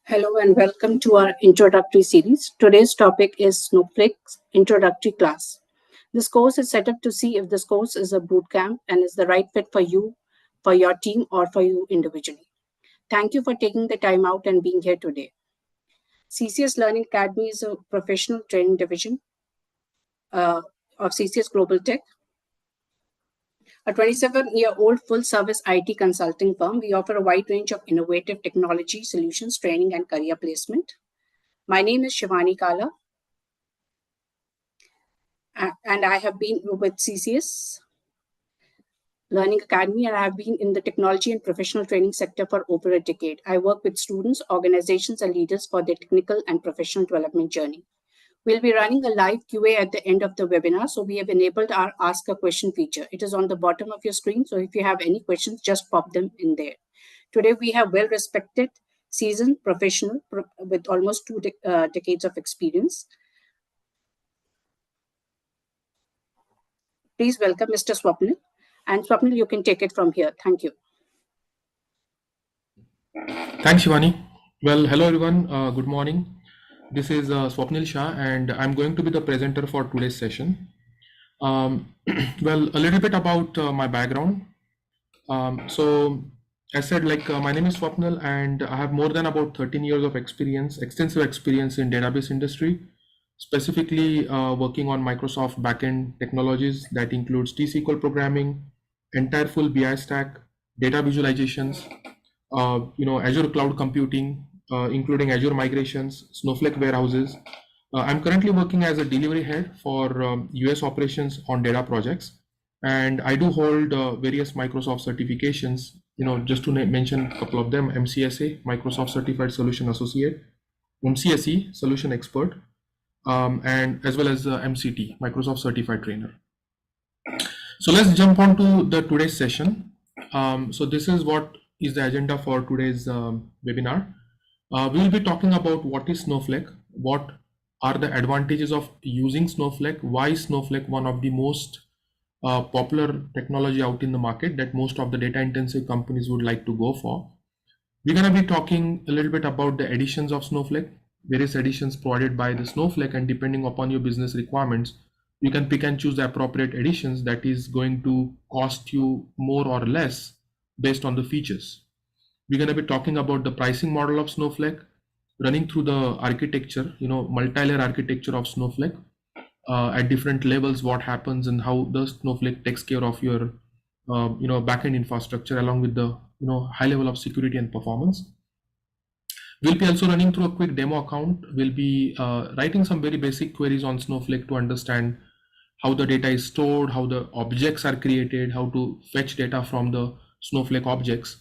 Hello and welcome to our introductory series. Today's topic is Snowflake's introductory class. This course is set up to see if this course is a bootcamp and is the right fit for you, for your team, or for you individually. Thank you for taking the time out and being here today. CCS Learning Academy is a professional training division of CCS Global Tech. A 27-year-old full-service IT consulting firm, we offer a wide range of innovative technology solutions, training, and career placement. My name is Shivani Kala, and I have been with CCS Learning Academy, and I have been in the technology and professional training sector for over a decade. I work with students, organizations, and leaders for their technical and professional development journey. We'll be running a live QA at the end of the webinar, so we have enabled our Ask a Question feature. It is on the bottom of your screen, so if you have any questions, just pop them in there. Today, we have well-respected, seasoned professional with almost two decades of experience. Please welcome Mr. Swapnil. And Swapnil, you can take it from here. Thank you. Thanks, Shivani. Well, hello everyone. Good morning. This is Swapnil Shah, and I'm going to be the presenter for today's session. Well, a little bit about my background. So, as said, my name is Swapnil, and I have more than about 13 years of experience, extensive experience in database industry, specifically working on Microsoft backend technologies that includes T-SQL programming, entire full BI stack, data visualizations, Azure cloud computing, including Azure migrations, Snowflake warehouses. I'm currently working as a delivery head for US operations on data projects, and I do hold various Microsoft certifications. Just to mention a couple of them: MCSA, Microsoft Certified Solution Associate; MCSE, Solution Expert, and as well as MCT, Microsoft Certified Trainer. So let's jump on to today's session. So this is what is the agenda for today's webinar. We will be talking about what is Snowflake, what are the advantages of using Snowflake, why is Snowflake one of the most popular technology out in the market that most of the data intensive companies would like to go for. We're going to be talking a little bit about the editions of Snowflake, various editions provided by the Snowflake, and depending upon your business requirements, you can pick and choose the appropriate editions that is going to cost you more or less based on the features. We're going to be talking about the pricing model of Snowflake, running through the architecture, multi-layer architecture of Snowflake at different levels, what happens and how the Snowflake takes care of your, backend infrastructure along with the, high level of security and performance. We'll be also running through a quick demo account. We'll be writing some very basic queries on Snowflake to understand how the data is stored, how the objects are created, how to fetch data from the Snowflake objects.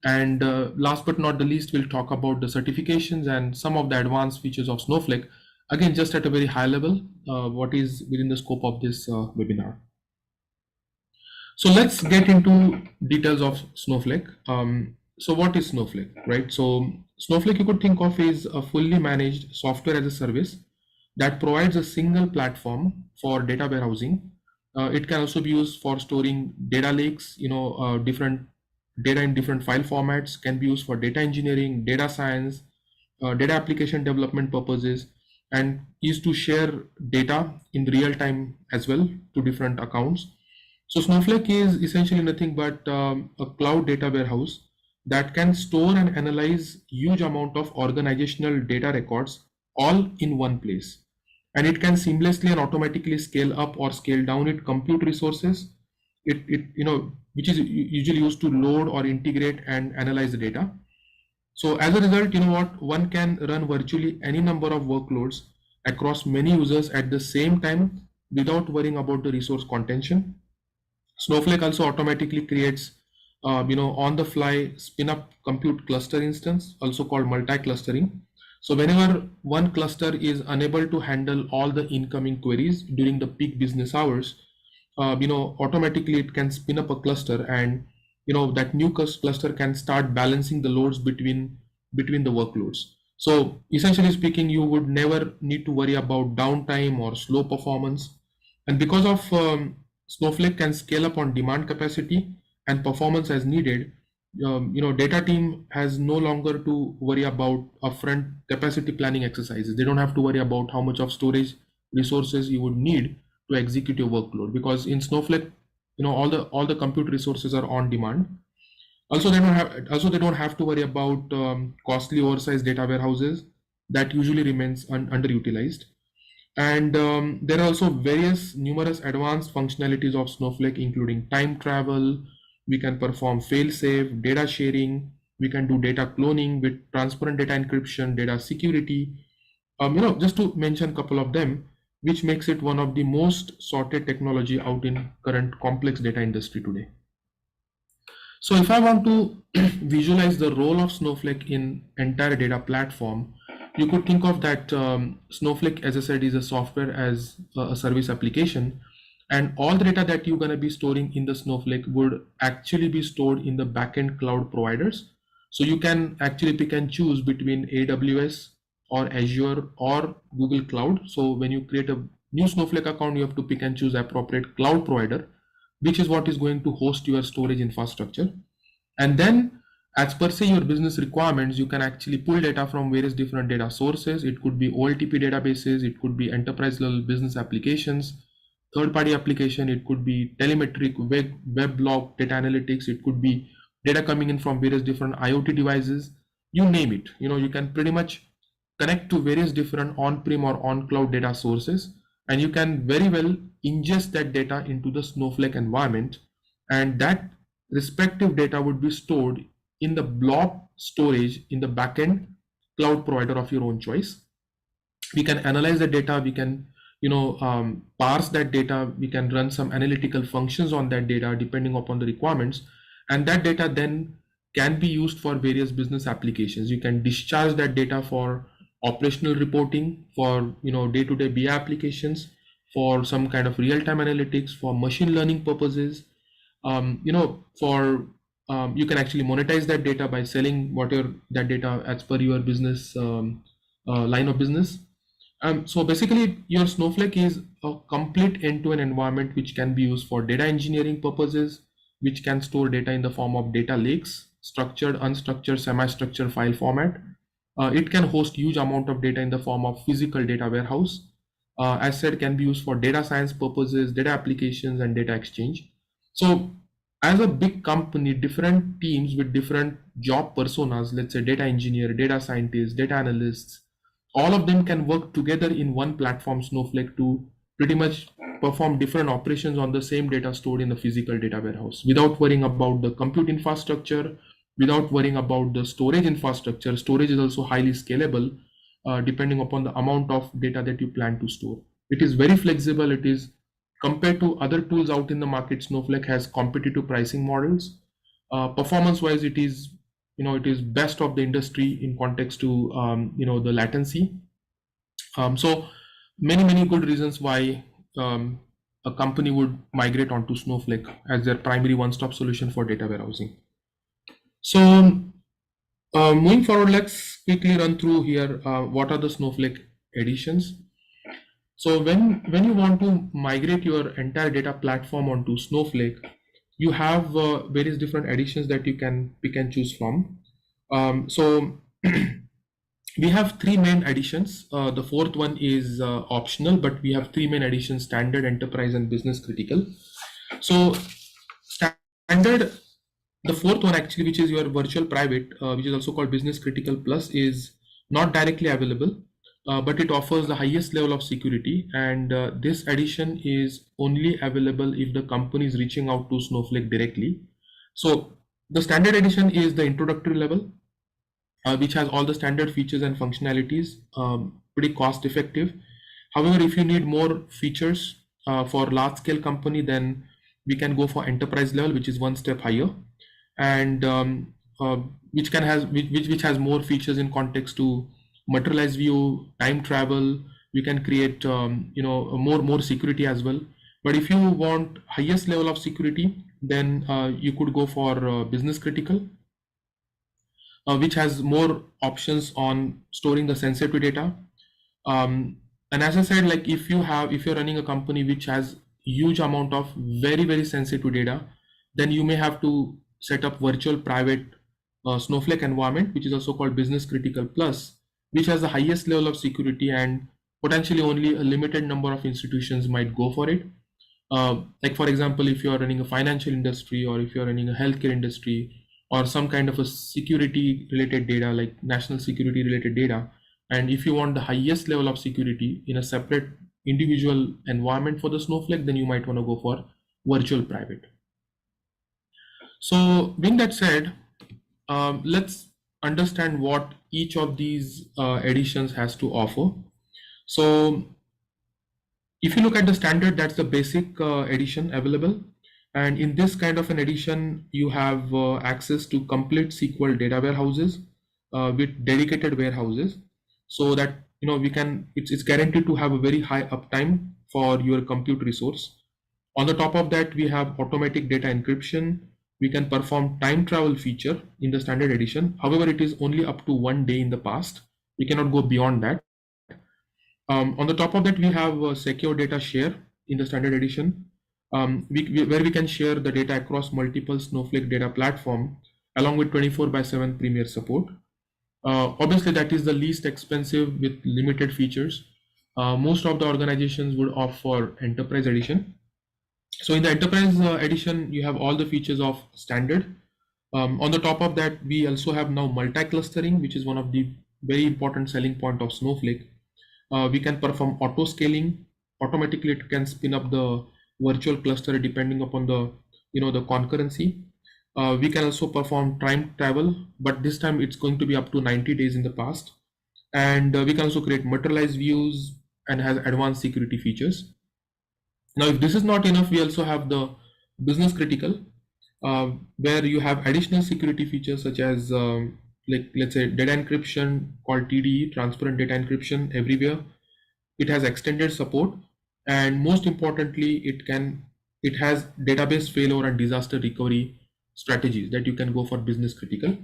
And last but not the least, we'll talk about the certifications and some of the advanced features of Snowflake. Again, just at a very high level, what is within the scope of this webinar. So let's get into details of Snowflake. So what is Snowflake, right? So Snowflake you could think of is a fully managed software as a service that provides a single platform for data warehousing. It can also be used for storing data lakes, different data in different file formats, can be used for data engineering, data science, data application development purposes, and is to share data in real time as well to different accounts. So Snowflake is essentially nothing but a cloud data warehouse that can store and analyze huge amount of organizational data records all in one place. And it can seamlessly and automatically scale up or scale down its compute resources, which is usually used to load or integrate and analyze the data. So as a result, one can run virtually any number of workloads across many users at the same time without worrying about the resource contention. Snowflake also automatically creates, on the fly spin up compute cluster instance, also called multi-clustering. So whenever one cluster is unable to handle all the incoming queries during the peak business hours, automatically it can spin up a cluster, and that new cluster can start balancing the loads between the workloads. So essentially speaking, you would never need to worry about downtime or slow performance. And because of Snowflake can scale up on demand capacity and performance as needed, data team has no longer to worry about upfront capacity planning exercises. They don't have to worry about how much of storage resources you would need to execute your workload, because in Snowflake, all the compute resources are on demand. Also they don't have to worry about costly oversized data warehouses that usually remains underutilized. And there are also various numerous advanced functionalities of Snowflake, including time travel. We can perform fail-safe data sharing. We can do data cloning with transparent data encryption, data security. Just to mention a couple of them, which makes it one of the most sorted technology out in current complex data industry today. So if I want to visualize the role of Snowflake in entire data platform, you could think of that Snowflake, as I said, is a software as a service application, and all the data that you're going to be storing in the Snowflake would actually be stored in the backend cloud providers. So you can actually pick and choose between AWS or Azure or Google Cloud. So when you create a new Snowflake account, you have to pick and choose appropriate cloud provider, which is what is going to host your storage infrastructure. And then, as per se your business requirements, you can actually pull data from various different data sources. It could be OLTP databases, it could be enterprise level business applications, third party application, it could be telemetric web log data analytics, it could be data coming in from various different IoT devices, you name it. You can pretty much connect to various different on-prem or on-cloud data sources, and you can very well ingest that data into the Snowflake environment, and that respective data would be stored in the blob storage in the backend cloud provider of your own choice. We can analyze the data, we can parse that data, we can run some analytical functions on that data depending upon the requirements, and that data then can be used for various business applications. You can discharge that data for operational reporting, for day-to-day BI applications, for some kind of real-time analytics, for machine learning purposes. For you can actually monetize that data by selling whatever that data as per your business line of business. So basically, your Snowflake is a complete end-to-end environment which can be used for data engineering purposes, which can store data in the form of data lakes, structured, unstructured, semi-structured file format. It can host huge amount of data in the form of physical data warehouse. As said, can be used for data science purposes, data applications, and data exchange. So as a big company, different teams with different job personas, let's say data engineer, data scientists, data analysts, all of them can work together in one platform, Snowflake, to pretty much perform different operations on the same data stored in the physical data warehouse without worrying about the compute infrastructure, without worrying about the storage infrastructure. Storage is also highly scalable depending upon the amount of data that you plan to store. It is very flexible. It is, compared to other tools out in the market, Snowflake has competitive pricing models. Performance wise, it is best of the industry in context to the latency. So many good reasons why a company would migrate onto Snowflake as their primary one-stop solution for data warehousing. So moving forward, let's quickly run through here what are the Snowflake editions. So when you want to migrate your entire data platform onto Snowflake, you have various different editions that you can pick and choose from. So we have three main editions. The fourth one is optional, but we have three main editions: standard, enterprise, and business critical. So standard, the fourth one actually, which is your virtual private, which is also called business critical plus, is not directly available, but it offers the highest level of security, and this edition is only available if the company is reaching out to Snowflake directly. So the standard edition is the introductory level, which has all the standard features and functionalities, pretty cost effective. However, if you need more features for large scale company, then we can go for enterprise level, which is one step higher, and which has more features in context to materialized view, time travel. We can create more security as well. But if you want highest level of security, then you could go for business critical, which has more options on storing the sensitive data. And as I said, like if you're running a company which has huge amount of very sensitive data, then you may have to set up virtual private Snowflake environment, which is also called Business Critical Plus, which has the highest level of security, and potentially only a limited number of institutions might go for it. Like for example, if you are running a financial industry, or if you are running a healthcare industry, or some kind of a security related data, like national security related data, and if you want the highest level of security in a separate individual environment for the Snowflake, then you might want to go for virtual private. So being that said, let's understand what each of these editions has to offer. So if you look at the standard, that's the basic edition available. And in this kind of an edition, you have access to complete SQL data warehouses with dedicated warehouses, so that we can, it's guaranteed to have a very high uptime for your compute resource. On the top of that, we have automatic data encryption. We can perform time travel feature in the standard edition. However, it is only up to 1 day in the past. We cannot go beyond that. On the top of that, we have secure data share in the standard edition, where we can share the data across multiple Snowflake data platform, along with 24/7 premier support. Obviously, that is the least expensive with limited features. Most of the organizations would opt for enterprise edition. So in the enterprise edition, you have all the features of standard. On the top of that, we also have now multi-clustering, which is one of the very important selling point of Snowflake. We can perform auto scaling. Automatically, it can spin up the virtual cluster depending upon the the concurrency. We can also perform time travel, but this time it's going to be up to 90 days in the past. And we can also create materialized views and has advanced security features. Now, if this is not enough, we also have the business critical, where you have additional security features such as like let's say data encryption called TDE, transparent data encryption everywhere. It has extended support, and most importantly, it has database failure and disaster recovery strategies that you can go for business critical.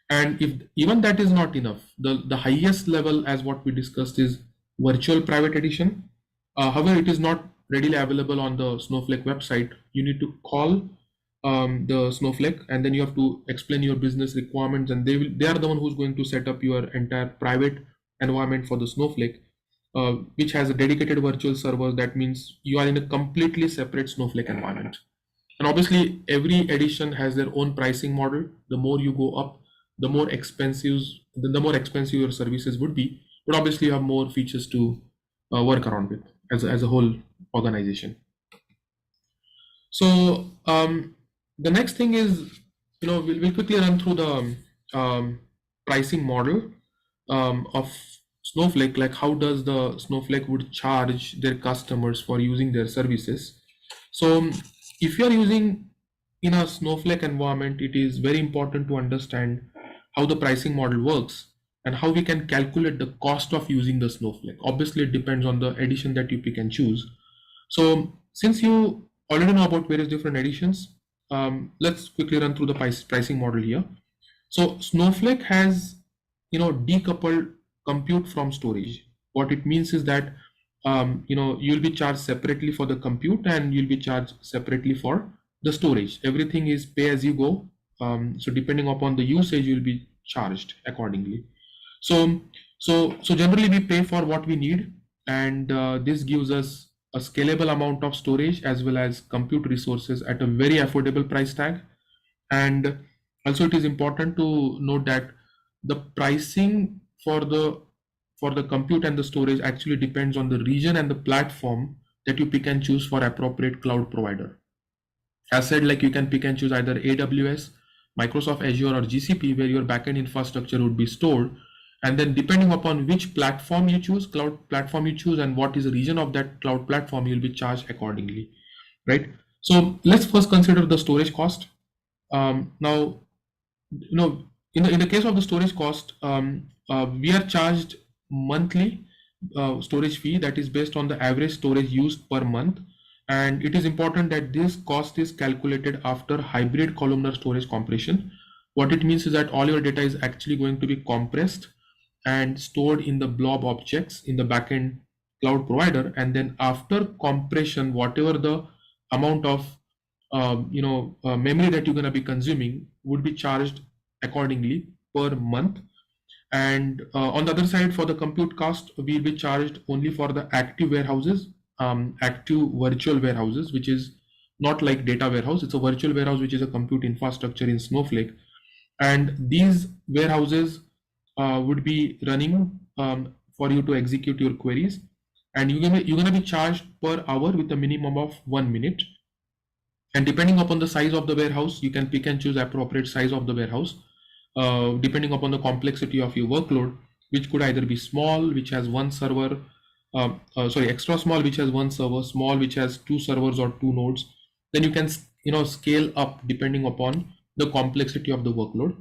And if even that is not enough, the highest level, as what we discussed, is virtual private edition. However, it is not readily available on the Snowflake website. You need to call the Snowflake, and then you have to explain your business requirements, and they are the one who's going to set up your entire private environment for the Snowflake, which has a dedicated virtual server. That means you are in a completely separate Snowflake environment. And obviously, every edition has their own pricing model. The more you go up, the more expensive, your services would be. But obviously, you have more features to work around with as a whole organization. So the next thing is, we'll quickly run through the pricing model of Snowflake, like how does the Snowflake would charge their customers for using their services. So if you are using in a Snowflake environment, it is very important to understand how the pricing model works and how we can calculate the cost of using the Snowflake. Obviously, it depends on the edition that you pick and choose. So since you already know about various different editions, let's quickly run through the pricing model here. So Snowflake has, decoupled compute from storage. What it means is that, you'll be charged separately for the compute, and you'll be charged separately for the storage. Everything is pay as you go. So depending upon the usage, you'll be charged accordingly. So generally we pay for what we need, and this gives us a scalable amount of storage as well as compute resources at a very affordable price tag. And also, it is important to note that the pricing for the compute and the storage actually depends on the region and the platform that you pick and choose for appropriate cloud provider. As said, like you can pick and choose either AWS, Microsoft Azure, or GCP, where your backend infrastructure would be stored. And then depending upon which platform you choose, cloud platform you choose, and what is the region of that cloud platform, you'll be charged accordingly, right? So let's first consider the storage cost. Now, in the case of the storage cost, we are charged monthly storage fee that is based on the average storage used per month. And it is important that this cost is calculated after hybrid columnar storage compression. What it means is that all your data is actually going to be compressed and stored in the blob objects in the backend cloud provider. And then after compression, whatever the amount of memory that you're going to be consuming would be charged accordingly per month. And on the other side, for the compute cost, we'll be charged only for the active warehouses, active virtual warehouses, which is not like data warehouse. It's a virtual warehouse, which is a compute infrastructure in Snowflake. And these warehouses would be running for you to execute your queries. And you're gonna be charged per hour with a minimum of 1 minute. And depending upon the size of the warehouse, you can pick and choose appropriate size of the warehouse, depending upon the complexity of your workload, which could either be small, which has one server, extra small, which has one server, small, which has two servers or two nodes. Then you can scale up depending upon the complexity of the workload.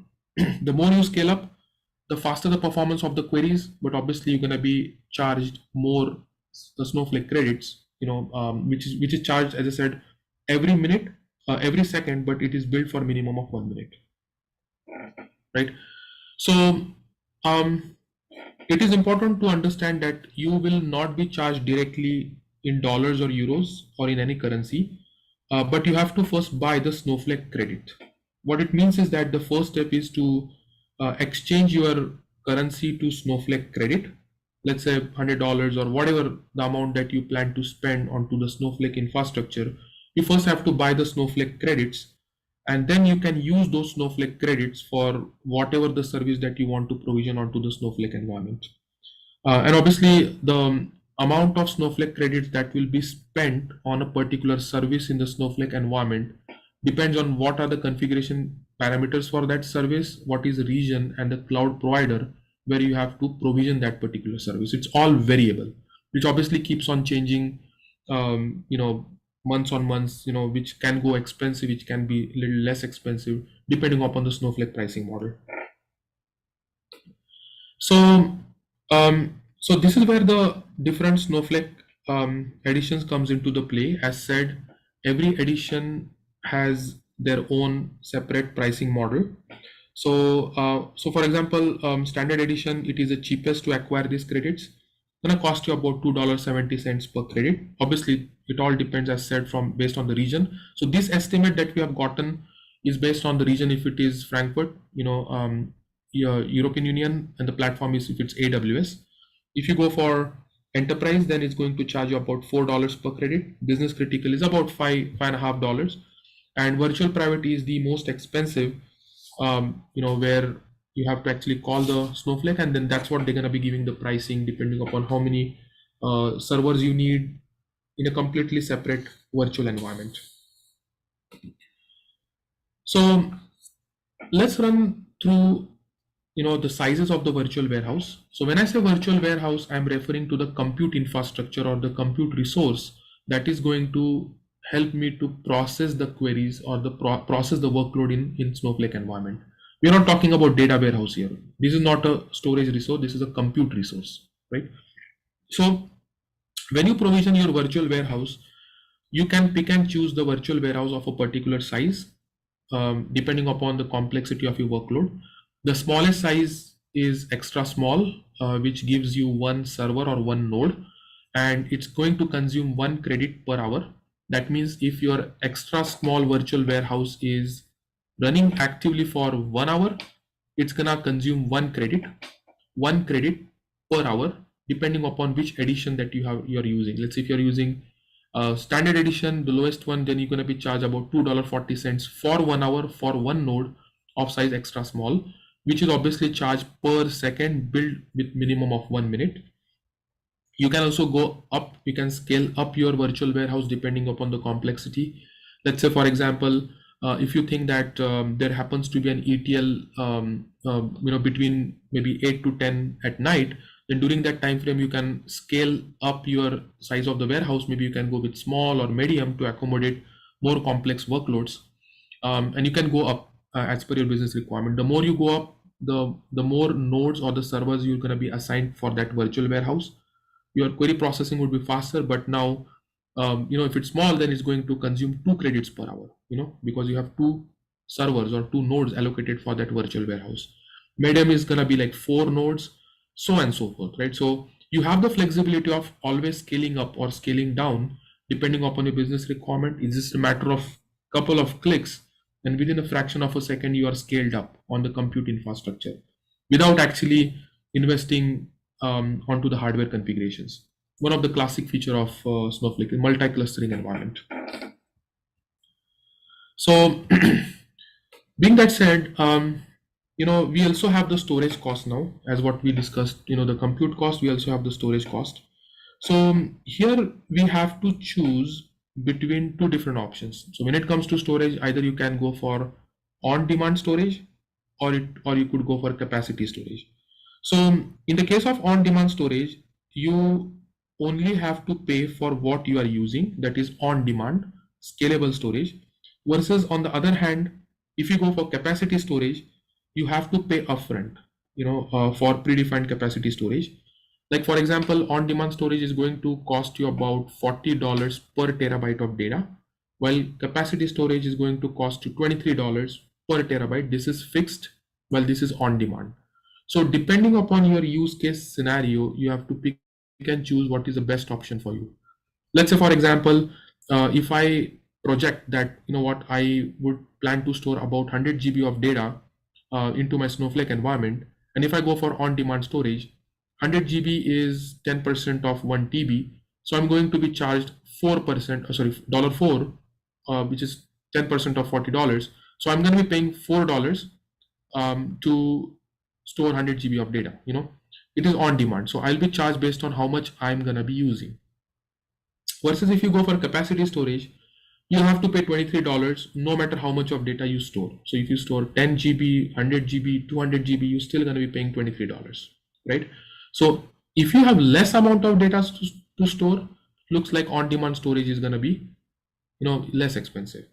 The more you scale up, the faster the performance of the queries, but obviously you're going to be charged more the Snowflake credits, which is charged, as I said, every minute, every second, but it is billed for minimum of 1 minute, right? So it is important to understand that you will not be charged directly in dollars or euros or in any currency, but you have to first buy the Snowflake credit. What it means is that the first step is to exchange your currency to Snowflake credit. Let's say $100 or whatever the amount that you plan to spend onto the Snowflake infrastructure. You first have to buy the Snowflake credits, and then you can use those Snowflake credits for whatever the service that you want to provision onto the Snowflake environment. And obviously, the amount of Snowflake credits that will be spent on a particular service in the Snowflake environment depends on what are the configuration parameters for that service, what is the region and the cloud provider where you have to provision that particular service. It's all variable, which obviously keeps on changing, months on months, which can go expensive, which can be a little less expensive, depending upon the Snowflake pricing model. So this is where the different Snowflake editions comes into the play. As said, every edition has their own separate pricing model. So for example, standard edition, it is the cheapest to acquire these credits. Gonna cost you about $2.70 per credit. Obviously, it all depends, as said, from based on the region. So this estimate that we have gotten is based on the region. If it is Frankfurt, European Union, and the platform is if it's AWS. If you go for enterprise, then it's going to charge you about $4 per credit. Business critical is about $5.50, and virtual private is the most expensive. Where you have to actually call the Snowflake, and then that's what they're going to be giving the pricing depending upon how many servers you need in a completely separate virtual environment. So let's run through the sizes of the virtual warehouse. So when I say virtual warehouse, I'm referring to the compute infrastructure or the compute resource that is going to help me to process the queries or the process the workload in Snowflake environment. We're not talking about data warehouse here. This is not a storage resource. This is a compute resource, right? So when you provision your virtual warehouse, you can pick and choose the virtual warehouse of a particular size, depending upon the complexity of your workload. The smallest size is extra small, which gives you one server or one node, and it's going to consume 1 credit per hour. That means if your extra small virtual warehouse is running actively for 1 hour, it's gonna consume 1 credit per hour, depending upon which edition that you're using. Let's say if you're using standard edition, the lowest one, then you're going to be charged about $2.40 for 1 hour for one node of size extra small, which is obviously charged per second, billed with minimum of 1 minute. You can also go up, you can scale up your virtual warehouse depending upon the complexity. Let's say, for example, if you think that there happens to be an ETL, between maybe 8 to 10 at night, then during that time frame, you can scale up your size of the warehouse. Maybe you can go with small or medium to accommodate more complex workloads, and you can go up as per your business requirement. The more you go up, the more nodes or the servers you're going to be assigned for that virtual warehouse. Your query processing would be faster, but now if it's small, then it's going to consume 2 credits per hour, because you have 2 servers or 2 nodes allocated for that virtual warehouse. Medium is going to be like 4 nodes, so and so forth, right? So you have the flexibility of always scaling up or scaling down depending upon your business requirement. It's just a matter of couple of clicks, and within a fraction of a second, you are scaled up on the compute infrastructure without actually investing onto the hardware configurations. One of the classic feature of Snowflake, multi-clustering environment. So, being that said, we also have the storage cost now, as what we discussed. The compute cost. We also have the storage cost. So here we have to choose between two different options. So when it comes to storage, either you can go for on-demand storage, or you could go for capacity storage. So in the case of on-demand storage, you only have to pay for what you are using, that is on-demand scalable storage. Versus on the other hand, if you go for capacity storage, you have to pay upfront, for predefined capacity storage. Like for example, on-demand storage is going to cost you about $40 per terabyte of data, while capacity storage is going to cost you $23 per terabyte. This is fixed, while this is on demand. So depending upon your use case scenario, you have to pick and choose what is the best option for you. Let's say, for example, if I project that, I would plan to store about 100 GB of data into my Snowflake environment, and if I go for on-demand storage, 100 GB is 10% of 1 TB, so I'm going to be charged 4%, sorry, $4, which is 10% of $40. So I'm going to be paying $4 to store 100 GB of data. It is on demand, so I'll be charged based on how much I'm going to be using. Versus if you go for capacity storage, you have to pay $23 no matter how much of data you store. So if you store 10 GB, 100 GB, 200 GB, you're still going to be paying $23, right? So if you have less amount of data to store, looks like on-demand storage is going to be, less expensive.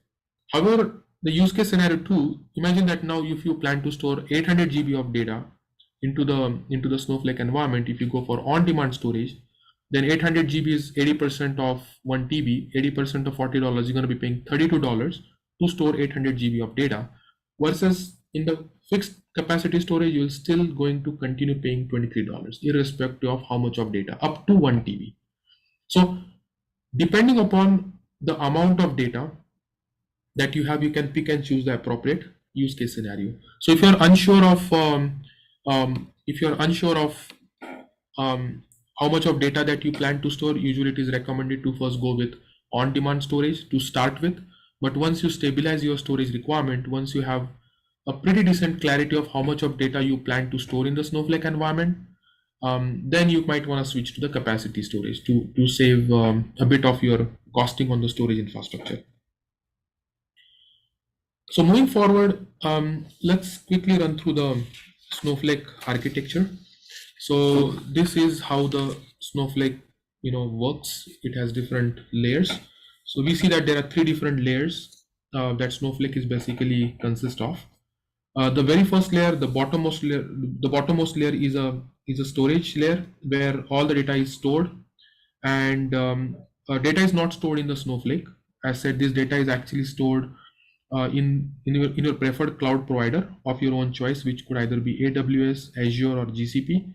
However, the use case scenario 2, imagine that now if you plan to store 800 GB of data into the Snowflake environment, if you go for on-demand storage, then 800 GB is 80% of 1 TB, 80% of $40, you're going to be paying $32 to store 800 GB of data. Versus in the fixed capacity storage, you're still going to continue paying $23, irrespective of how much of data, up to 1 TB. So depending upon the amount of data that you have, you can pick and choose the appropriate use case scenario. So if you're unsure of how much of data that you plan to store, usually it is recommended to first go with on-demand storage to start with. But once you stabilize your storage requirement, once you have a pretty decent clarity of how much of data you plan to store in the Snowflake environment, then you might want to switch to the capacity storage to save a bit of your costing on the storage infrastructure. So moving forward, let's quickly run through the Snowflake architecture. So this is how the Snowflake works. It has different layers. So we see that there are three different layers that Snowflake is basically consist of. The very first layer, the bottommost layer is a storage layer where all the data is stored, and data is not stored in the Snowflake. As said, this data is actually stored in your preferred cloud provider of your own choice, which could either be AWS, Azure, or GCP,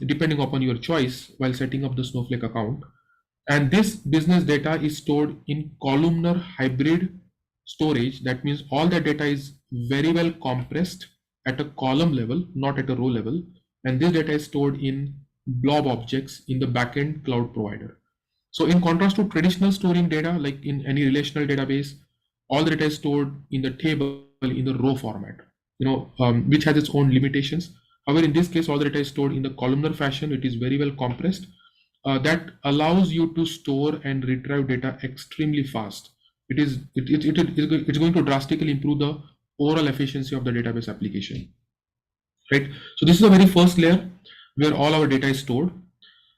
depending upon your choice while setting up the Snowflake account. And this business data is stored in columnar hybrid storage. That means all the data is very well compressed at a column level, not at a row level. And this data is stored in blob objects in the backend cloud provider. So in contrast to traditional storing data, like in any relational database, all the data is stored in the table in the row format, which has its own limitations. However, in this case, all the data is stored in the columnar fashion. It is very well compressed. That allows you to store and retrieve data extremely fast. It's going to drastically improve the overall efficiency of the database application. Right. So this is the very first layer where all our data is stored.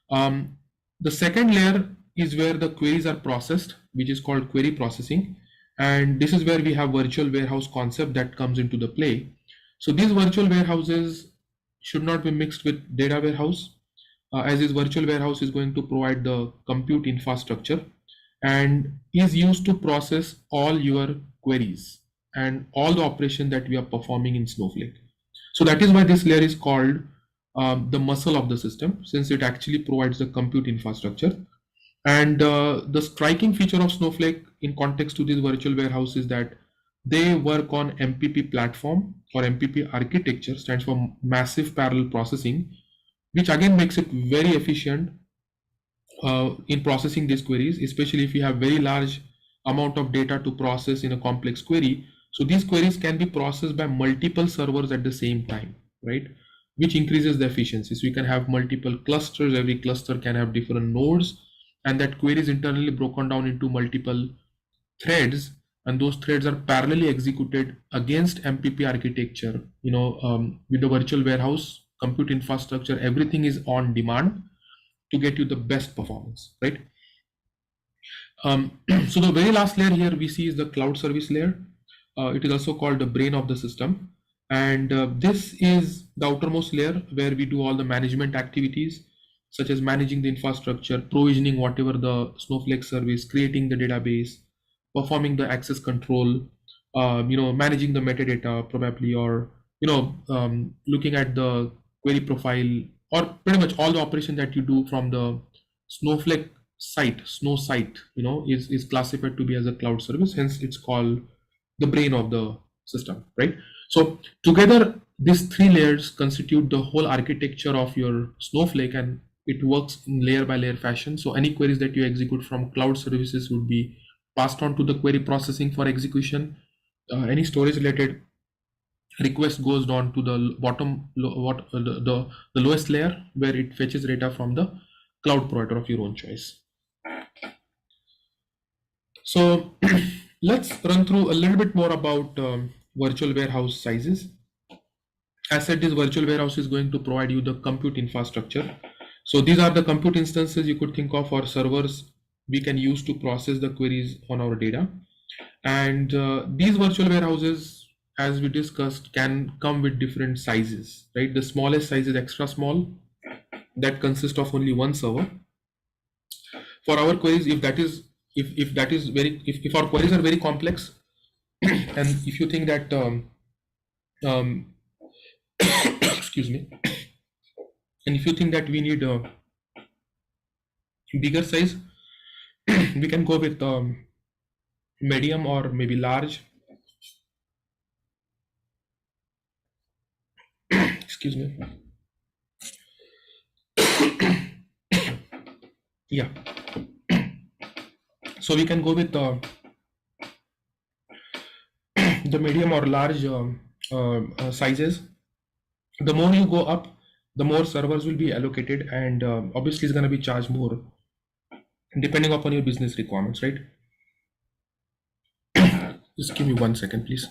The second layer is where the queries are processed, which is called query processing. And this is where we have virtual warehouse concept that comes into the play. So these virtual warehouses should not be mixed with data warehouse, as this virtual warehouse is going to provide the compute infrastructure and is used to process all your queries and all the operation that we are performing in Snowflake. So that is why this layer is called the muscle of the system, since it actually provides the compute infrastructure. And the striking feature of Snowflake in context to this virtual warehouse is that they work on MPP platform, or MPP architecture, stands for massive parallel processing, which again makes it very efficient in processing these queries, especially if you have very large amount of data to process in a complex query. So these queries can be processed by multiple servers at the same time, right? Which increases the efficiency. So you can have multiple clusters. Every cluster can have different nodes, and that query is internally broken down into multiple threads, and those threads are parallelly executed against MPP architecture. With the virtual warehouse compute infrastructure, everything is on demand to get you the best performance, right? So the very last layer here we see is the cloud service layer. It is also called the brain of the system. And this is the outermost layer where we do all the management activities, such as managing the infrastructure, provisioning whatever the Snowflake service, creating the database, performing the access control, managing the metadata probably, or looking at the query profile, or pretty much all the operation that you do from the Snowflake snow site, is classified to be as a cloud service. Hence, it's called the brain of the system, right? So together, these three layers constitute the whole architecture of your Snowflake, and it works in layer by layer fashion. So any queries that you execute from cloud services would be passed on to the query processing for execution. Any storage related request goes down to the bottom the lowest layer, where it fetches data from the cloud provider of your own choice. So let's run through a little bit more about virtual warehouse sizes. As said, this virtual warehouse is going to provide you the compute infrastructure. So these are the compute instances you could think of, or servers we can use to process the queries on our data. And these virtual warehouses, as we discussed, can come with different sizes, right? The smallest size is extra small, that consists of only one server. For our queries, if our queries are very complex, and if you think that um, excuse me, and if you think that we need a bigger size, we can go with medium or maybe large. Excuse me. Yeah. So we can go with the medium or large sizes. The more you go up, the more servers will be allocated, and obviously it's going to be charged more depending upon your business requirements, right? Just give me 1 second, please.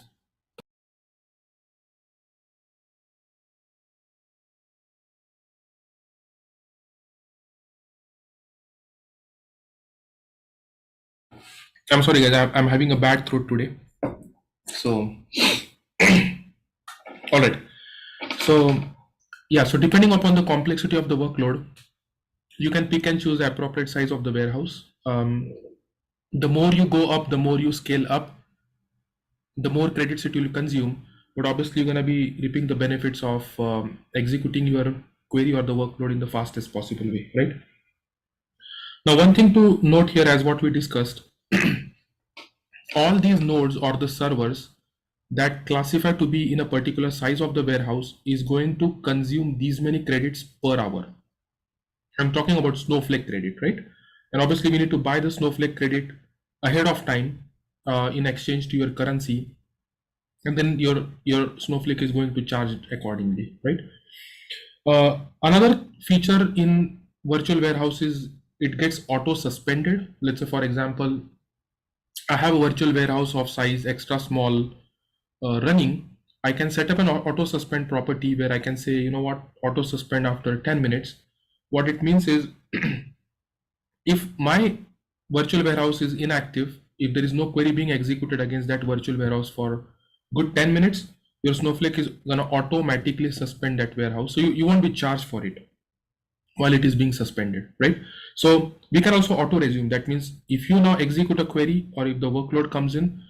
I'm sorry, guys. I'm having a bad throat today. So, all right. So, yeah. So, depending upon the complexity of the workload, you can pick and choose the appropriate size of the warehouse. The more you go up, the more you scale up, the more credits it will consume. But obviously, you're going to be reaping the benefits of executing your query or the workload in the fastest possible way, right? Now, one thing to note here, as what we discussed, all these nodes or the servers that classify to be in a particular size of the warehouse is going to consume these many credits per hour. I'm talking about Snowflake credit, right? And obviously we need to buy the Snowflake credit ahead of time in exchange to your currency, and then your Snowflake is going to charge it accordingly, right? Another feature in virtual warehouses, it gets auto suspended. Let's say, for example, I have a virtual warehouse of size extra small running. I can set up an auto suspend property where I can say, you know what, auto suspend after 10 minutes. What it means is if my virtual warehouse is inactive, if there is no query being executed against that virtual warehouse for good 10 minutes, your Snowflake is going to automatically suspend that warehouse. So you won't be charged for it while it is being suspended, right? So we can also auto resume. That means if you now execute a query, or if the workload comes in,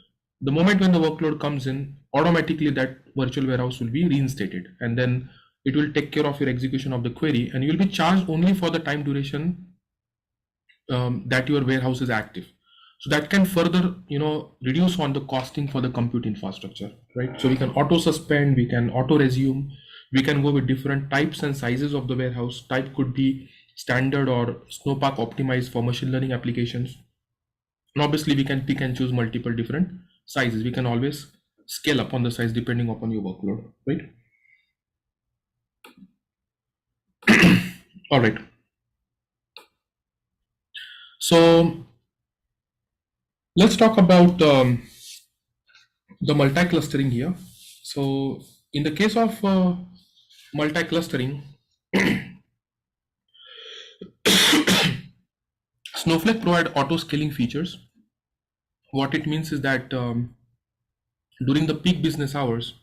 the moment when the workload comes in, automatically that virtual warehouse will be reinstated, and then it will take care of your execution of the query, and you will be charged only for the time duration that your warehouse is active. So that can further, reduce on the costing for the compute infrastructure, right? So we can auto suspend, we can auto resume, we can go with different types and sizes of the warehouse. Type could be standard or Snowpark optimized for machine learning applications. And obviously we can pick and choose multiple different sizes. We can always scale up on the size depending upon your workload, right? All right. So let's talk about the multi-clustering here. So in the case of multi-clustering, Snowflake provide auto scaling features. What it means is that during the peak business hours,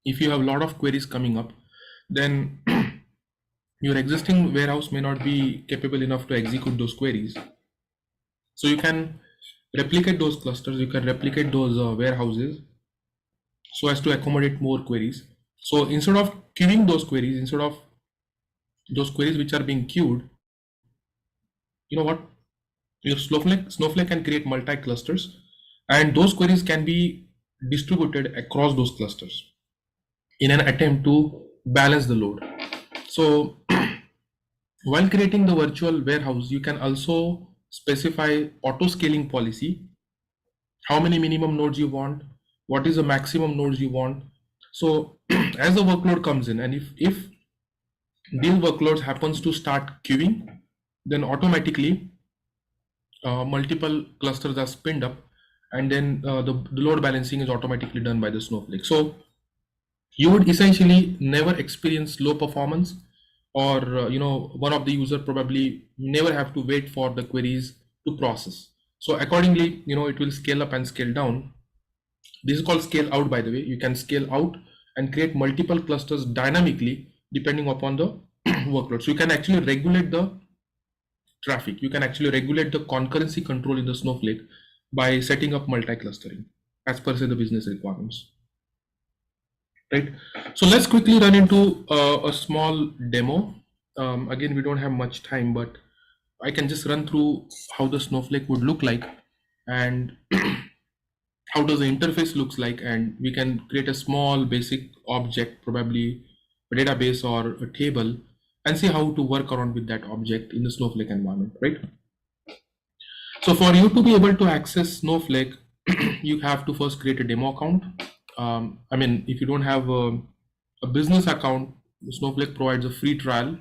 if you have a lot of queries coming up, then your existing warehouse may not be capable enough to execute those queries. So you can replicate those clusters, you can replicate those warehouses so as to accommodate more queries. So instead of queuing those queries, instead of those queries which are being queued, you know what? Your Snowflake can create multi-clusters, and those queries can be distributed across those clusters in an attempt to balance the load. So while creating the virtual warehouse, you can also specify auto scaling policy, how many minimum nodes you want, what is the maximum nodes you want. So as the workload comes in, and if these workloads happens to start queuing, then automatically multiple clusters are spinned up, and then the load balancing is automatically done by the Snowflake. So you would essentially never experience low performance, or one of the user probably never have to wait for the queries to process. So accordingly, it will scale up and scale down. This is called scale out, by the way. You can scale out and create multiple clusters dynamically depending upon the workload. So you can actually regulate the traffic. You can actually regulate the concurrency control in the Snowflake by setting up multi-clustering as per se the business requirements. Right. So let's quickly run into a small demo. Again, we don't have much time, but I can just run through how the Snowflake would look like, and how does the interface looks like, and we can create a small basic object, probably a database or a table, and see how to work around with that object in the Snowflake environment, right? So for you to be able to access Snowflake, you have to first create a demo account. I mean, if you don't have a business account, Snowflake provides a free trial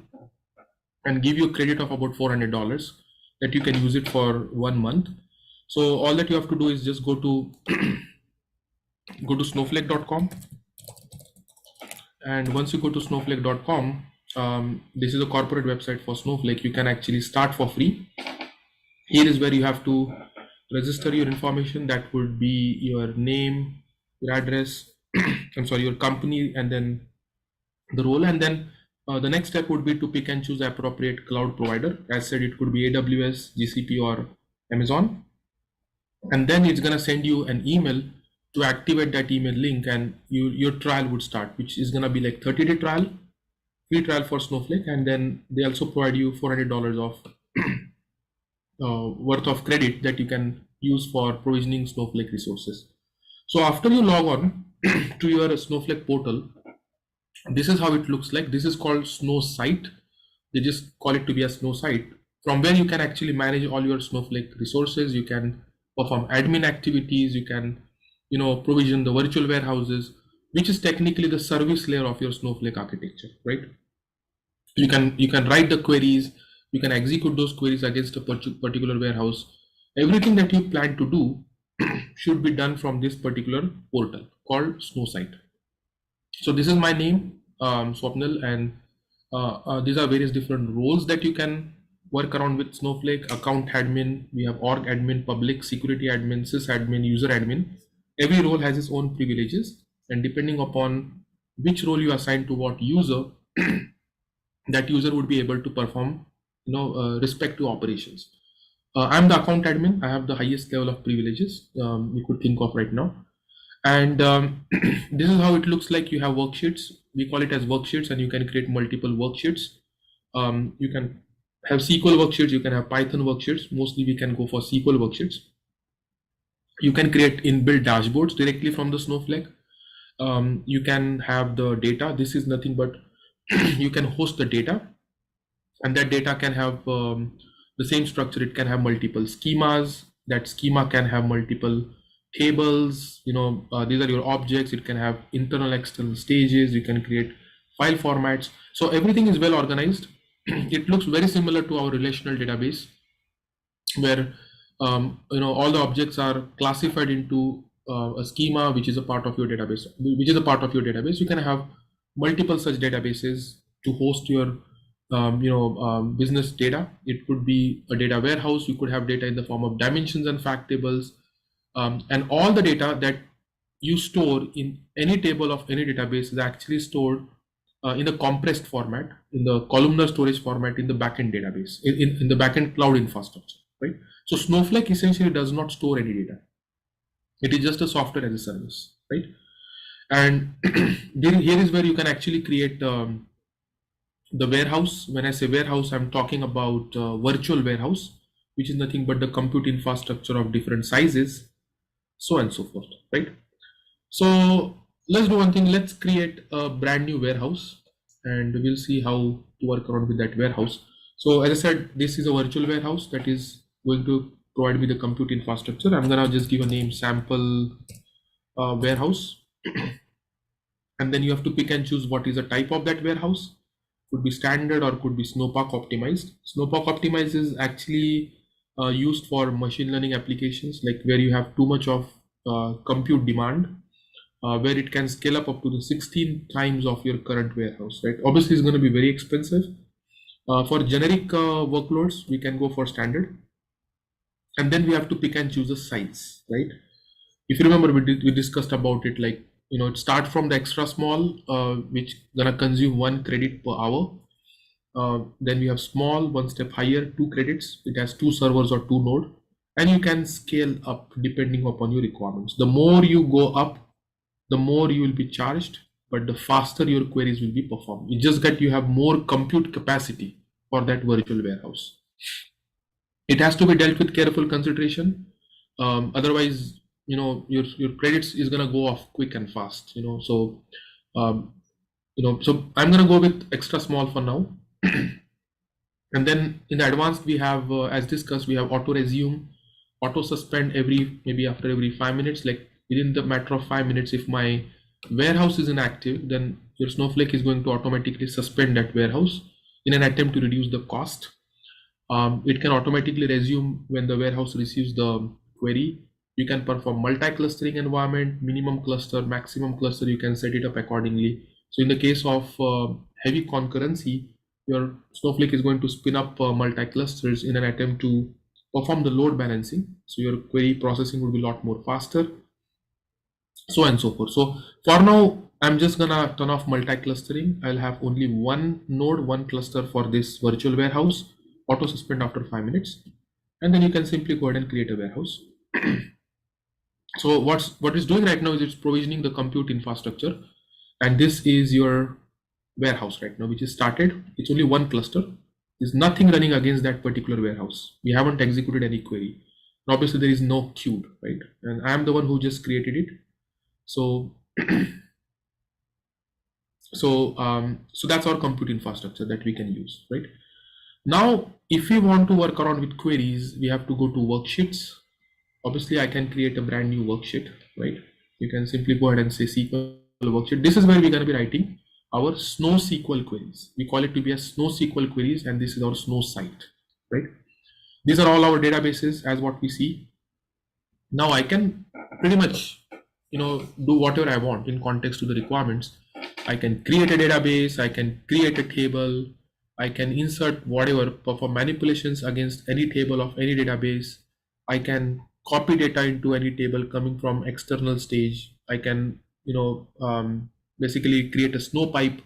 and give you a credit of about $400 that you can use it for 1 month. So all that you have to do is just go to snowflake.com, and once you go to snowflake.com, this is a corporate website for Snowflake. You can actually start for free. Here is where you have to register your information. That would be your name, your address, I'm sorry, your company, and then the role. And then the next step would be to pick and choose the appropriate cloud provider. As said, it could be AWS, GCP, or Amazon. And then it's going to send you an email to activate that email link, and your trial would start, which is going to be like 30-day trial, free trial for Snowflake. And then they also provide you $400 of worth of credit that you can use for provisioning Snowflake resources. So after you log on to your Snowflake portal, this is how it looks like. This is called Snow Site. They just call it to be a Snow Site, from where you can actually manage all your Snowflake resources. You can perform admin activities. You can, provision the virtual warehouses, which is technically the service layer of your Snowflake architecture, right? You can write the queries. You can execute those queries against a particular warehouse. Everything that you plan to do should be done from this particular portal called Snow Site. So this is my name, Swapnil, and these are various different roles that you can work around with Snowflake. Account admin, we have org admin, public security admin, sys admin, user admin. Every role has its own privileges, and depending upon which role you assign to what user, that user would be able to perform, respective operations. I'm the account admin. I have the highest level of privileges you could think of right now. And this is how it looks like. You have worksheets. We call it as worksheets, and you can create multiple worksheets. You can have SQL worksheets, you can have Python worksheets. Mostly we can go for SQL worksheets. You can create inbuilt dashboards directly from the Snowflake. You can have the data. This is nothing but you can host the data, and that data can have the same structure. It can have multiple schemas. That schema can have multiple tables. These are your objects. It can have internal, external stages. You can create file formats. So everything is well organized. It looks very similar to our relational database, where all the objects are classified into a schema, which is a part of your database. You can have multiple such databases to host your business data. It could be a data warehouse. You could have data in the form of dimensions and fact tables, and all the data that you store in any table of any database is actually stored in a compressed format, in the columnar storage format, in the backend database, in the backend cloud infrastructure, right? So Snowflake essentially does not store any data. It is just a software as a service, right? And here is where you can actually create the warehouse. When I say warehouse, I'm talking about virtual warehouse, which is nothing but the compute infrastructure of different sizes, so on and so forth, right? So let's do one thing. Let's create a brand new warehouse, and we'll see how to work around with that warehouse. So as I said, this is a virtual warehouse that is going to provide me the compute infrastructure. I'm gonna just give a name, sample warehouse, and then you have to pick and choose what is the type of that warehouse. Could be standard or could be Snowpark optimized. Snowpark optimized is actually used for machine learning applications, like where you have too much of compute demand, where it can scale up to the 16 times of your current warehouse, right? Obviously, it's going to be very expensive. For generic workloads, we can go for standard, and then we have to pick and choose a size, right? If you remember, we discussed about it, like, it start from the extra small, which gonna consume 1 credit per hour. Then we have small, one step higher, 2 credits. It has 2 servers or 2 node, and you can scale up depending upon your requirements. The more you go up, the more you will be charged, but the faster your queries will be performed. It's just that you have more compute capacity for that virtual warehouse. It has to be dealt with careful consideration. Otherwise, your credits is gonna go off quick and fast. Um, so I'm gonna go with extra small for now. And then in the advanced, we have, as discussed, we have auto resume, auto suspend maybe after every 5 minutes. Like within the matter of 5 minutes, if my warehouse is inactive, then your Snowflake is going to automatically suspend that warehouse in an attempt to reduce the cost. It can automatically resume when the warehouse receives the query. You can perform multi-clustering environment, minimum cluster, maximum cluster. You can set it up accordingly. So in the case of heavy concurrency, your Snowflake is going to spin up multi-clusters in an attempt to perform the load balancing. So your query processing will be a lot more faster, so on and so forth. So for now, I'm just gonna turn off multi-clustering. I'll have only one node, one cluster for this virtual warehouse, auto suspend after 5 minutes, and then you can simply go ahead and create a warehouse. So what it's doing right now is it's provisioning the compute infrastructure, and this is your warehouse right now, which is started. It's only one cluster. There's nothing running against that particular warehouse. We haven't executed any query. And obviously there is no queue, right? And I'm the one who just created it. So so that's our compute infrastructure that we can use, right? Now, if we want to work around with queries, we have to go to worksheets. Obviously, I can create a brand new worksheet, right? You can simply go ahead and say SQL worksheet. This is where we're going to be writing our SnowSQL queries. We call it to be a SnowSQL queries, and this is our Snow site, right? These are all our databases as what we see. Now I can pretty much, do whatever I want in context to the requirements. I can create a database, I can create a table, I can insert whatever, perform manipulations against any table of any database. I can copy data into any table coming from external stage. I can, basically create a snow pipe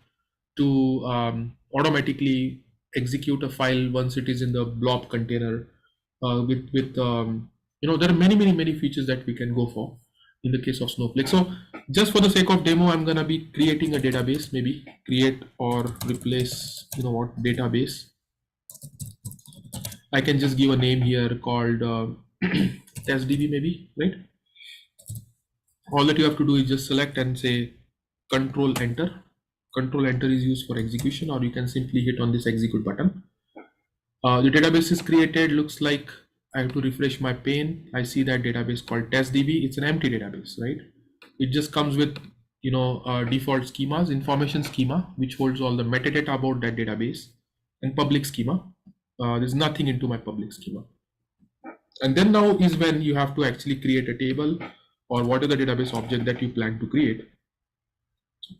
to automatically execute a file once it is in the blob container. There are many features that we can go for in the case of Snowflake. So just for the sake of demo, I'm gonna be creating a database, maybe create or replace, database. I can just give a name here called testdb maybe, right? All that you have to do is just select and say control enter. Control enter is used for execution, or you can simply hit on this execute button. The database is created. Looks like I have to refresh my pane. I see that database called testdb. It's an empty database, right? It just comes with default schemas, information schema, which holds all the metadata about that database, and public schema. There's nothing into my public schema. And then now is when you have to actually create a table or what is the database object that you plan to create.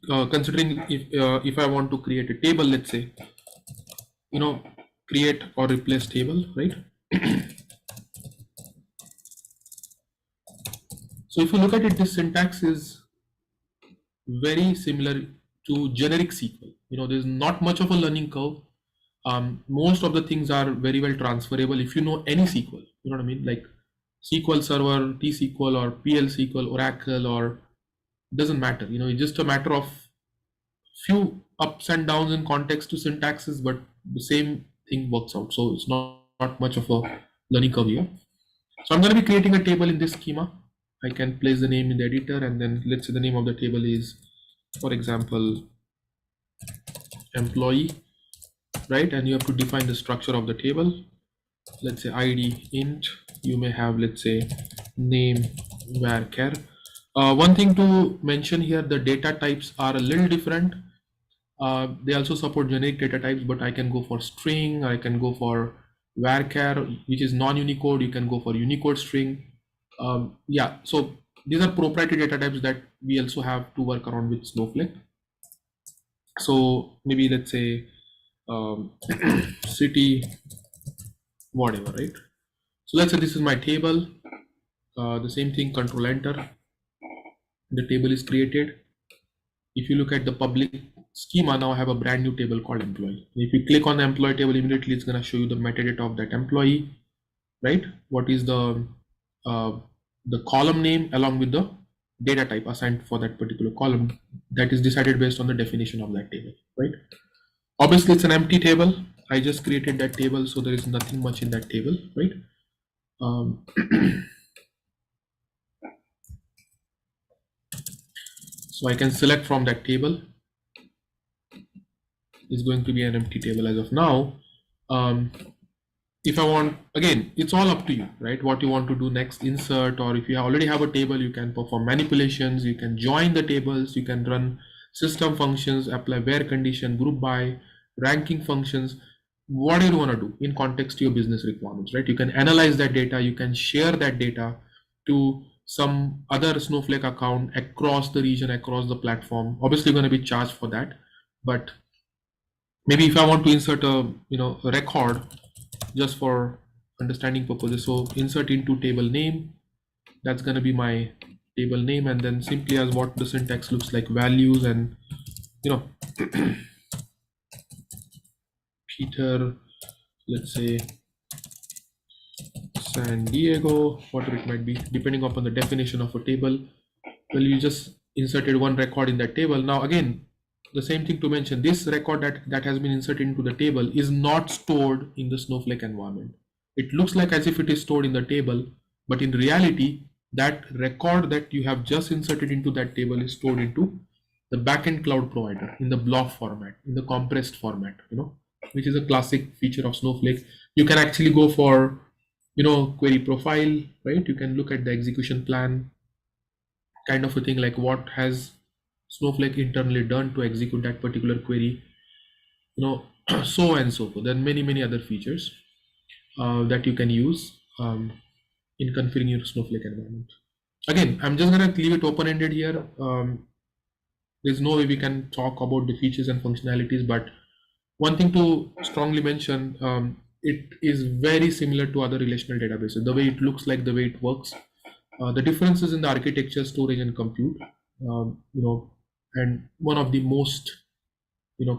Considering if I want to create a table, let's say, create or replace table, right? So if you look at it, this syntax is very similar to generic SQL. There's not much of a learning curve. Most of the things are very well transferable if you know any SQL. You know what I mean? Like SQL Server, T-SQL, or PL SQL, Oracle, or doesn't matter. It's just a matter of few ups and downs in context to syntaxes, but the same thing works out. So it's not much of a learning curve here. So I'm going to be creating a table in this schema. I can place the name in the editor, and then let's say the name of the table is, for example, employee, right? And you have to define the structure of the table. Let's say ID int. You may have, let's say, name varchar. One thing to mention here, the data types are a little different. They also support generic data types, but I can go for string, I can go for varchar, which is non-Unicode. You can go for Unicode string. Yeah, so these are proprietary data types that we also have to work around with Snowflake. So maybe let's say city, whatever, right? So let's say this is my table. The same thing, control enter. The table is created. If you look at the public schema, now I have a brand new table called employee. If you click on the employee table, immediately it's going to show you the metadata of that employee, right? What is uh, the column name along with the data type assigned for that particular column, that is decided based on the definition of that table, right? Obviously it's an empty table. I just created that table, so there is nothing much in that table, right? So I can select from that table. It's going to be an empty table as of now. If I want, again, it's all up to you, right? What you want to do next, insert, or if you already have a table, you can perform manipulations, you can join the tables, you can run system functions, apply where condition, group by, ranking functions, whatever you want to do in context to your business requirements, right? You can analyze that data, you can share that data to some other Snowflake account across the region, across the platform. Obviously, you're going to be charged for that, but maybe if I want to insert a record just for understanding purposes, so insert into table name, that's going to be my table name, and then simply as what the syntax looks like, values, and Peter, let's say San Diego, whatever it might be, depending upon the definition of a table. Well, you just inserted one record in that table. Now again, the same thing to mention, this record that has been inserted into the table is not stored in the Snowflake environment. It looks like as if it is stored in the table, but in reality, that record that you have just inserted into that table is stored into the backend cloud provider in the blob format, in the compressed format, which is a classic feature of Snowflake. You can actually go for, query profile, right? You can look at the execution plan, kind of a thing, like what has Snowflake internally done to execute that particular query, so and so forth. There are many other features that you can use in configuring your Snowflake environment. Again, I'm just going to leave it open-ended here. There's no way we can talk about the features and functionalities, but one thing to strongly mention, it is very similar to other relational databases. The way it looks like, the way it works, the differences in the architecture, storage, and compute, and one of the most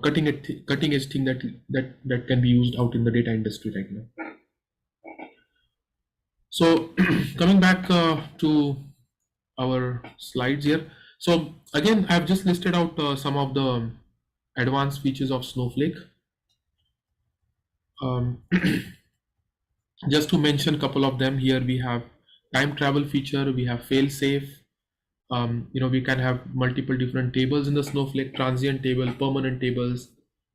cutting edge thing that can be used out in the data industry right now. So coming back to our slides here. So again, I've just listed out some of the advanced features of Snowflake. Just to mention a couple of them here, we have time travel feature, we have fail safe. We can have multiple different tables in the Snowflake, transient table, permanent tables.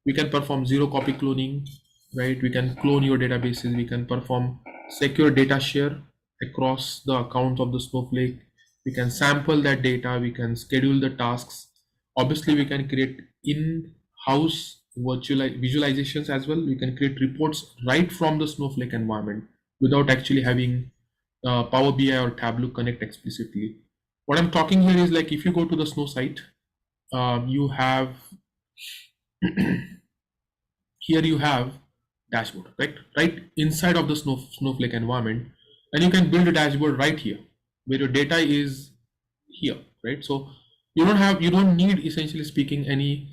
We can perform zero copy cloning, right? We can clone your databases. We can perform secure data share across the account of the Snowflake. We can sample that data. We can schedule the tasks. Obviously, we can create in-house visualizations as well. We can create reports right from the Snowflake environment without actually having Power BI or Tableau connect explicitly. What I'm talking here is like if you go to the Snow site, you have here you have dashboard, right inside of the Snowflake environment, and you can build a dashboard right here where your data is here, right? So you don't need, essentially speaking, any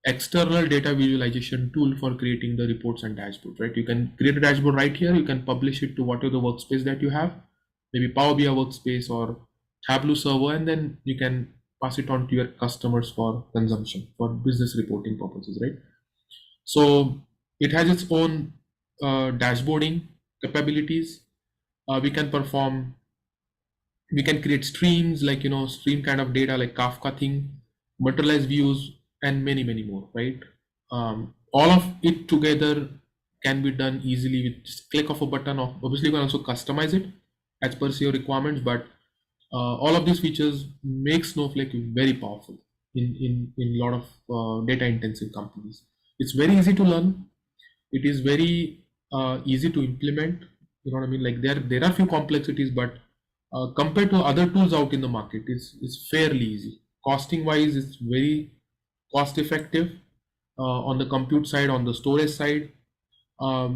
external data visualization tool for creating the reports and dashboard, right? You can create a dashboard right here. You can publish it to whatever the workspace that you have, maybe Power BI workspace or Tableau server, and then you can pass it on to your customers for consumption for business reporting purposes, right? So it has its own dashboarding capabilities. We can perform, we can create streams, like stream kind of data like Kafka thing, materialized views, and many more, right? All of it together can be done easily with just click of a button. Of obviously, you can also customize it as per your requirements, but all of these features make Snowflake very powerful in a lot of data intensive companies. It's very easy to learn. It is very easy to implement. You know what I mean? Like there are few complexities, but compared to other tools out in the market, it's fairly easy. Costing wise, it's very cost effective on the compute side, on the storage side. I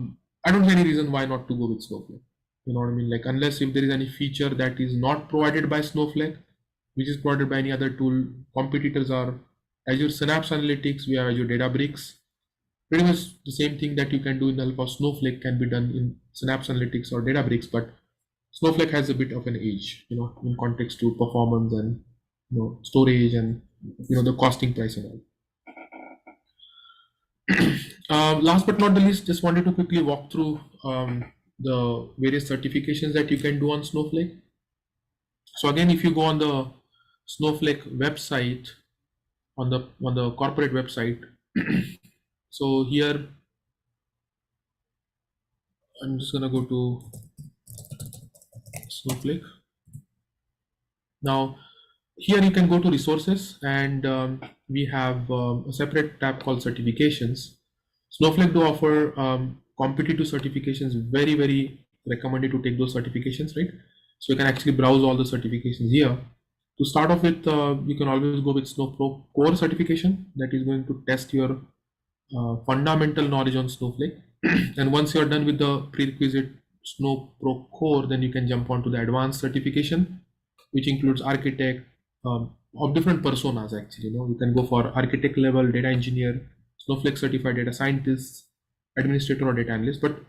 don't see any reason why not to go with Snowflake. You know what I mean? Like unless if there is any feature that is not provided by Snowflake, which is provided by any other tool, competitors are Azure Synapse Analytics, we have Azure Databricks. Pretty much the same thing that you can do in the help of Snowflake can be done in Synapse Analytics or Databricks, but Snowflake has a bit of an edge, in context to performance and storage and the costing price and all. Last but not the least, just wanted to quickly walk through the various certifications that you can do on Snowflake. So again, if you go on the Snowflake website, on the corporate website, so here I'm just gonna go to Snowflake. Now here you can go to resources, and we have a separate tab called certifications. Snowflake do offer competitive certifications. Very recommended to take those certifications, right? So you can actually browse all the certifications here. To start off with, you can always go with Snow Pro Core certification that is going to test your fundamental knowledge on Snowflake. And once you're done with the prerequisite Snow Pro Core, then you can jump on to the advanced certification, which includes architect, of different personas actually. You can go for architect level, data engineer, Snowflake certified data scientist, administrator, or data analyst. But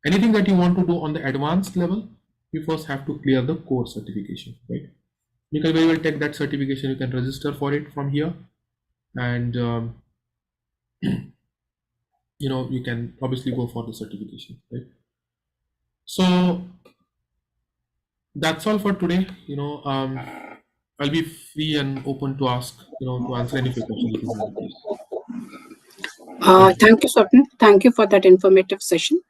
anything that you want to do on the advanced level, you first have to clear the core certification, right? You can very well take that certification. You can register for it from here, and you can obviously go for the certification, right? So that's all for today. I'll be free and open to ask, to answer any of your questions if you have any. Thank you, Swapnil. Thank you for that informative session.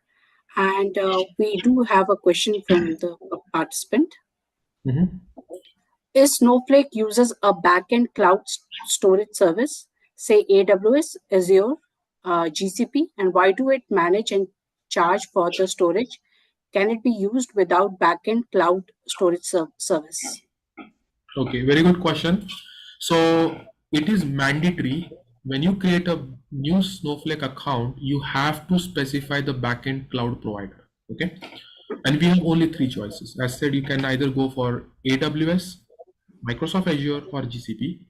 And we do have a question from the participant. Mhm. Is Snowflake uses a backend cloud storage service, say AWS, Azure, GCP, and why do it manage and charge for the storage? Can it be used without backend cloud storage service? Okay, very good question. So it is mandatory when you create a new Snowflake account, you have to specify the backend cloud provider. Okay, and we have only three choices. As said, you can either go for AWS, Microsoft Azure, or GCP,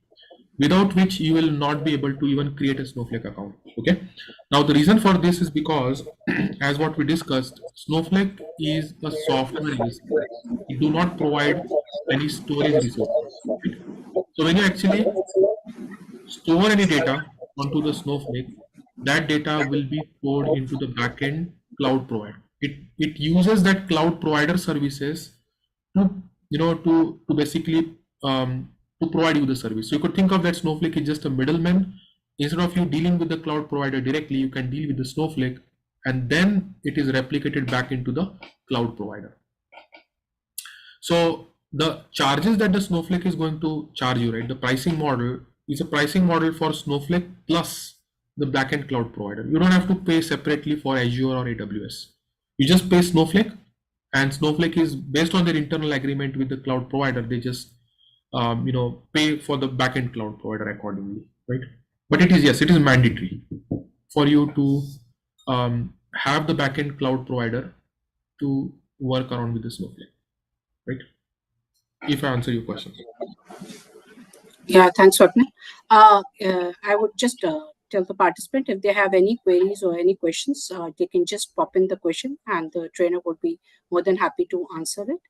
without which you will not be able to even create a Snowflake account. Okay, now the reason for this is because, as what we discussed, Snowflake is a software industry. It do not provide any storage resources. Right? So when you actually store any data onto the Snowflake, that data will be stored into the backend cloud provider. it uses that cloud provider services to to basically to provide you the service. So you could think of that Snowflake is just a middleman. Instead of you dealing with the cloud provider directly, you can deal with the Snowflake, and then it is replicated back into the cloud provider. So the charges that the Snowflake is going to charge you, right? The pricing model is a pricing model for Snowflake plus the backend cloud provider. You don't have to pay separately for Azure or AWS. You just pay Snowflake, and Snowflake is based on their internal agreement with the cloud provider. They just pay for the backend cloud provider accordingly, right? But it is, yes, it is mandatory for you to have the backend cloud provider to work around with the Snowflake, right? If I answer your question. Yeah, thanks, Swapnil. I would just tell the participant if they have any queries or any questions, they can just pop in the question, and the trainer would be more than happy to answer it.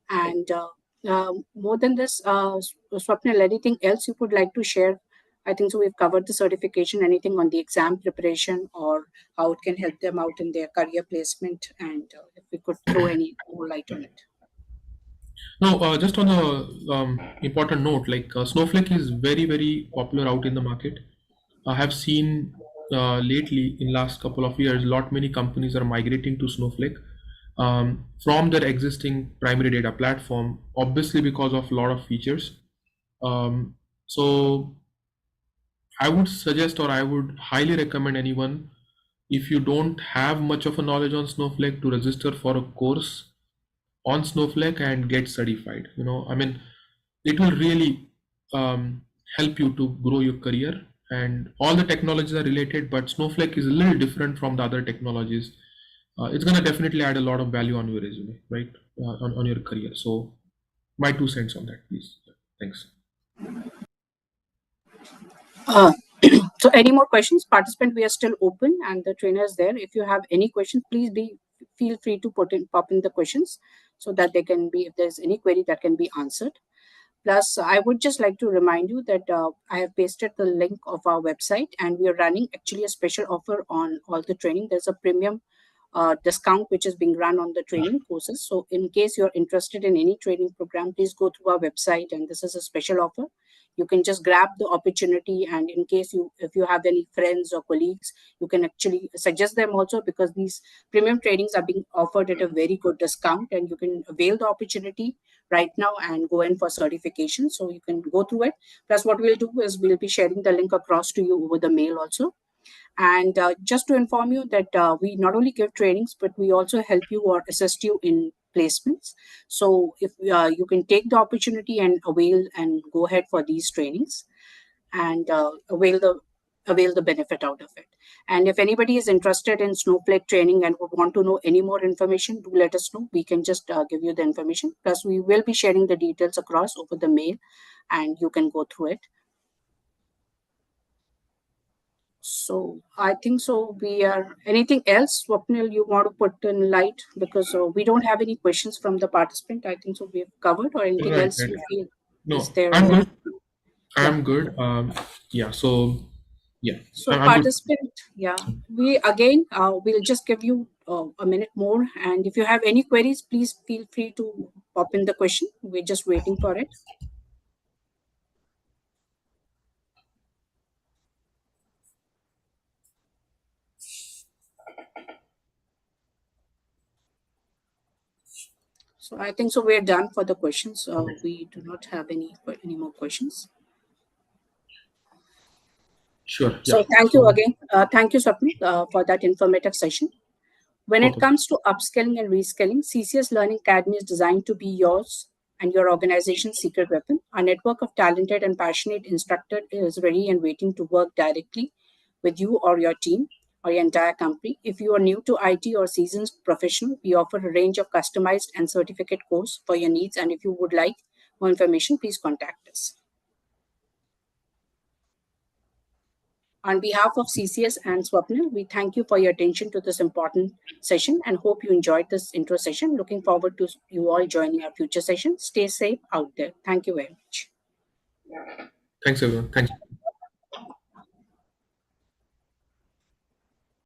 And more than this, Swapnil, anything else you would like to share? I think so. We've covered the certification. Anything on the exam preparation or how it can help them out in their career placement, and if we could throw any more light on it. Now, just on a important note, like Snowflake is very, very popular out in the market. I have seen lately in last couple of years, lot many companies are migrating to Snowflake from their existing primary data platform, obviously because of a lot of features. So I would suggest, or I would highly recommend anyone, if you don't have much of a knowledge on Snowflake, to register for a course on Snowflake and get certified. I mean, it will really help you to grow your career, and all the technologies are related, but Snowflake is a little different from the other technologies. It's going to definitely add a lot of value on your resume, right? On your career. So my 2 cents on that, please. Thanks. Uh, so any more questions? Participant, we are still open and the trainer is there. If you have any questions, please feel free to pop in the questions so that they can be, if there's any query that can be answered. Plus, I would just like to remind you that I have pasted the link of our website, and we are running actually a special offer on all the training. There's a premium discount which is being run on the training courses. So in case you're interested in any training program, please go through our website, and this is a special offer. You can just grab the opportunity, and in case if you have any friends or colleagues, you can actually suggest them also, because these premium trainings are being offered at a very good discount, and you can avail the opportunity right now and go in for certification. So you can go through it. Plus, what we'll do is we'll be sharing the link across to you over the mail also. And just to inform you that we not only give trainings, but we also help you or assist you in placements. So if you can take the opportunity and avail and go ahead for these trainings, and avail the benefit out of it. And if anybody is interested in Snowflake training and would want to know any more information, do let us know. We can just give you the information. Plus, we will be sharing the details across over the mail, and you can go through it. So I think so. We are anything else, Swapnil, you want to put in light, because we don't have any questions from the participant. I think so. We've covered, or anything Right, else right. you feel is No, there? I'm good. Yeah. I'm good. Yeah. So yeah, So I'm good. participant, yeah, we again we'll just give you a minute more, and if you have any queries, please feel free to pop in the question. We're just waiting for it. So I think so. We're done for the questions. We do not have any more questions. Sure. So Yeah. thank you So again. Thank you, Swapnil, for that informative session. When it perfect. comes to upskilling and reskilling, CCS Learning Academy is designed to be yours and your organization's secret weapon. Our network of talented and passionate instructors is ready and waiting to work directly with you or your team or your entire company. If you are new to IT or seasoned professional, we offer a range of customized and certificate course for your needs. And if you would like more information, please contact us. On behalf of CCS and Swapnil, we thank you for your attention to this important session and hope you enjoyed this intro session. Looking forward to you all joining our future sessions. Stay safe out there. Thank you very much. Thanks, everyone. Thanks.